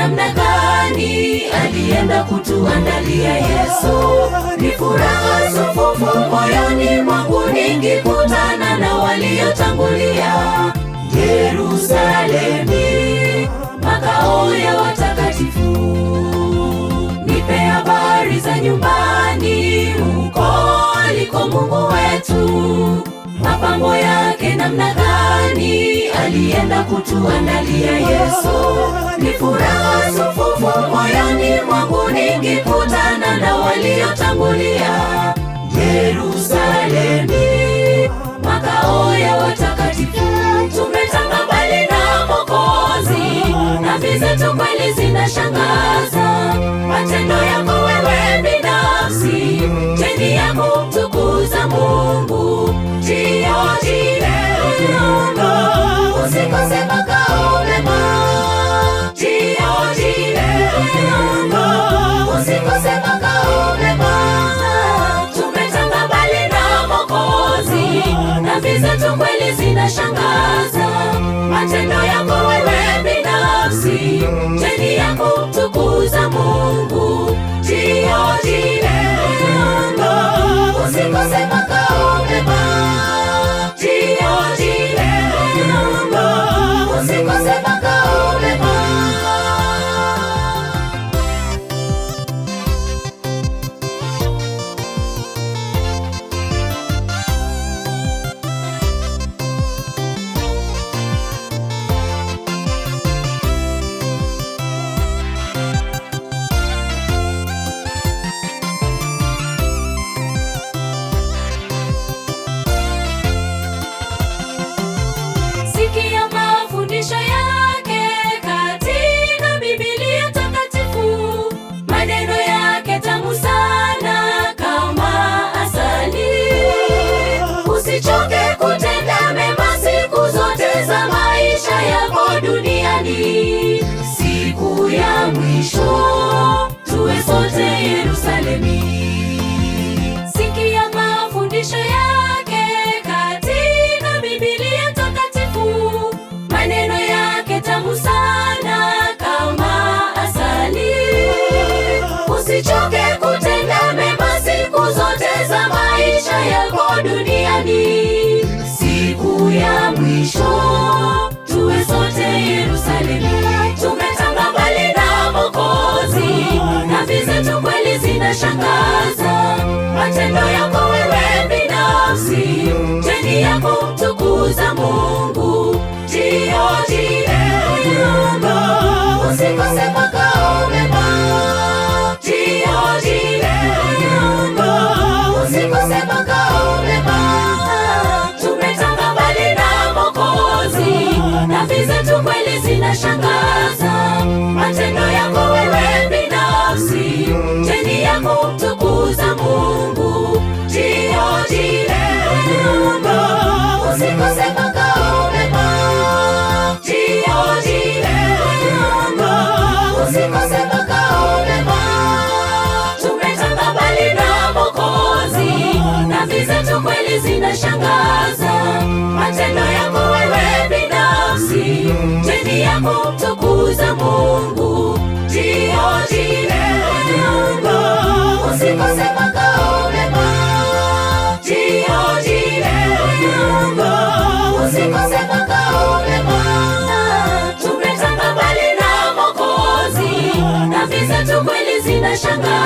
namna gani alienda kutuandalia Yesu. Ni furaha sufufu moyoni mwangu nikikutana na waliotangulia. Yerusalemu, makao ya watakatifu. Nipe habari za nyumbani, huko aliko Mungu wetu. Mapambo yake namna gani alienda kutuandalia Yesu. Ni furaha sufufu moyoni mwangu nikikutana na waliotangulia. Yerusalemu, makao ya watakatifu. Tumetanga mbali na Mwokozi, nafsi zetu kweli zinashangaza. Matendo yako wewe binafsi, cheni ya kumtukuza Mungu. Usikose makao mema, usikose makao mema. Tumetanga mbali na Mwokozi, nafsi zetu kweli zinashangaza. Matendo yako wewe binafsi, cheni ya kumtukuza Mungu. Usikose makao mema, usikose makao mema. Sikia mafundisho yake katika Biblia takatifu. Maneno yake tamu sana kama asali. Usichoke kutenda mema siku zote za maisha yako duniani. Siku ya mwisho tuwe sote Yerusalemu. Sikia mafundisho yake katika Biblia takatifu. Maneno yake tamu sana kama asali. Usichoke kutenda mema siku zote za maisha yako duniani. Siku ya mwisho tuwe sote Yerusalemu. Tumetanga mbali na Mwokozi, nafsi zetu kweli zinashangaza. Matendo yako wewe binafsi, cheni ya kumtukuza Mungu. Usikose makao mema, usikose makao mema. Tumetanga mbali na Mwokozi, nafsi zetu kweli zinashangaza. Matendo yako wewe binafsi, cheni ya kumtukuza Mungu. Usikose makao mema, usikose makao mema. Tumetanga mbali na Mwokozi, nafsi zetu kweli zinashangaza. Matendo yako wewe binafsi, cheni ya kumtukuza Mungu. Usikose makao mema, usikose makao mema. Tumetanga mbali na Mwokozi, nafsi zetu kweli zinashangaza.